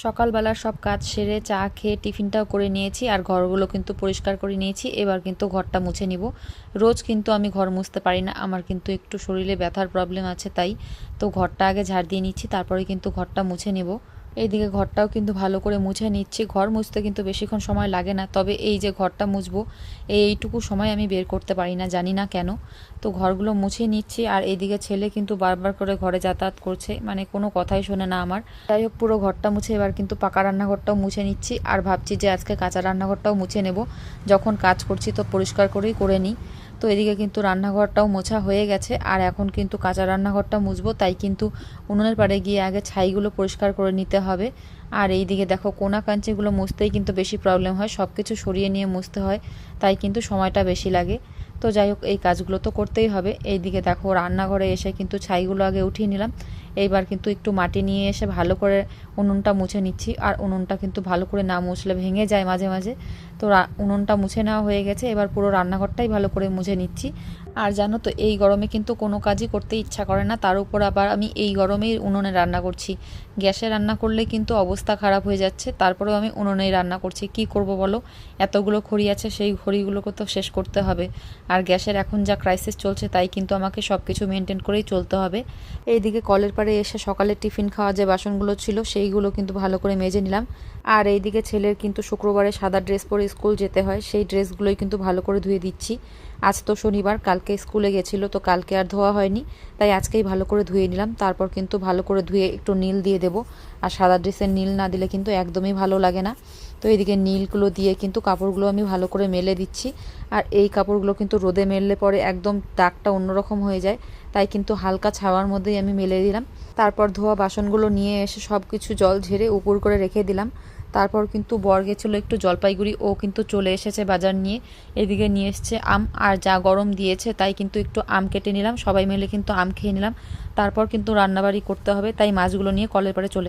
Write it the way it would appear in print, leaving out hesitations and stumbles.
সকালবেলার সব কাজ সেরে চা খেয়ে টিফিনটাও করে নিয়েছি আর ঘরগুলো কিন্তু পরিষ্কার করে নিয়েছি। এবার কিন্তু ঘরটা মুছে নিব। রোজ কিন্তু আমি ঘর মুছতে পারি না, আমার কিন্তু একটু শরীরে ব্যথার প্রবলেম আছে, তাই তো ঘরটা আগে ঝাড় দিয়ে নিচ্ছি, তারপরে কিন্তু ঘরটা মুছে নেব। এইদিকে ঘরটাও কিন্তু ভালো করে মুছে নিচ্ছি। ঘর মুছতে কিন্তু বেশিক্ষণ সময় লাগে না, তবে এই যে ঘরটা মুছবো এইটুকু সময় আমি বের করতে পারি না, জানি না কেন। তো ঘরগুলো মুছে নিচ্ছি আর এইদিকে ছেলে কিন্তু বারবার করে ঘরে যাতায়াত করছে, মানে কোনো কথাই শোনে না আমার। যাই হোক, পুরো ঘরটা মুছে এবার কিন্তু পাকা রান্নাঘরটাও মুছে নিচ্ছি আর ভাবছি যে আজকে কাঁচা রান্নাঘরটাও মুছে নেব। যখন কাজ করছি তো পরিষ্কার করেই করে নিই। তো এদিকে কিন্তু রান্নাঘরটাও মোছা হয়ে গেছে আর এখন কিন্তু কাঁচা রান্নাঘরটা মুছবো, তাই কিন্তু উনুনের পাড়ে গিয়ে আগে ছাইগুলো পরিষ্কার করে নিতে হবে। আর এই দিকে দেখো, কোনা কাঞ্চিগুলো মুছতেই কিন্তু বেশি প্রবলেম হয়, সব কিছু সরিয়ে নিয়ে মুছতে হয়, তাই কিন্তু সময়টা বেশি লাগে। তো যাই হোক, এই কাজগুলো তো করতেই হবে। এইদিকে দেখো, রান্নাঘরে এসে কিন্তু ছাইগুলো আগে উঠিয়ে নিলাম। এইবার কিন্তু একটু মাটি নিয়ে এসে ভালো করে উনুনটা মুছে নিচ্ছি। আর উনুনটা কিন্তু ভালো করে না মুছলে ভেঙে যায় মাঝে মাঝে। তো উনুনটা মুছে নেওয়া হয়ে গেছে, এবার পুরো রান্নাঘরটাই ভালো করে মুছে নিচ্ছি। আর জানো তো, এই গরমে কিন্তু কোনো কাজই করতে ইচ্ছা করে না, তার উপর আবার আমি এই গরমেই উনুনে রান্না করছি। গ্যাসে রান্না করলে কিন্তু অবস্থা খারাপ হয়ে যাচ্ছে, তারপরেও আমি উনুনেই রান্না করছি। কি করব বলো, এতগুলো খড়ি আছে, সেই খড়িগুলোকে তো শেষ করতে হবে। আর গ্যাসের এখন যা ক্রাইসিস চলছে, তাই কিন্তু আমাকে সব কিছু মেনটেন করেই চলতে হবে। এইদিকে কলের পাড়ে এসে সকালে টিফিন খাওয়া যে বাসনগুলো ছিল সেইগুলো কিন্তু ভালো করে মেজে নিলাম। আর এইদিকে ছেলের কিন্তু শুক্রবারে সাদা ড্রেস পরে স্কুল যেতে হয়, সেই ড্রেসগুলোই কিন্তু ভালো করে ধুয়ে দিচ্ছি। আজ তো শনিবার, কালকে স্কুলে গেছিলো, তো কালকে আর ধোয়া হয়নি, তাই আজকেই ভালো করে ধুয়ে নিলাম। তারপর কিন্তু ভালো করে ধুয়ে একটু নীল দিয়ে দেবো। আর সাদা ড্রেসের নীল না দিলে কিন্তু একদমই ভালো লাগে না। তো এইদিকে নীলগুলো দিয়ে কিন্তু কাপড়গুলো আমি ভালো করে মেলে দিচ্ছি। আর এই কাপড়গুলো কিন্তু রোদে মেললে পরে একদম দাগটা অন্যরকম হয়ে যায়, তাই কিন্তু হালকা ছাওয়ার মধ্যেই আমি মেলে দিলাম। তারপর ধোয়া বাসনগুলো নিয়ে এসে সব কিছু জল ঝেড়ে উপর করে রেখে দিলাম। তারপর কিন্তু বর গেছিলো একটু জলপাইগুড়ি, ও কিন্তু চলে এসেছে বাজার নিয়ে। এদিকে নিয়ে এসছে আম, আর যা গরম দিয়েছে তাই কিন্তু একটু আম কেটে নিলাম, সবাই মিলে কিন্তু আম খেয়ে নিলাম। তারপর কিন্তু রান্নাবাড়ি করতে হবে, তাই মাছগুলো নিয়ে কলের পাড়ে চলে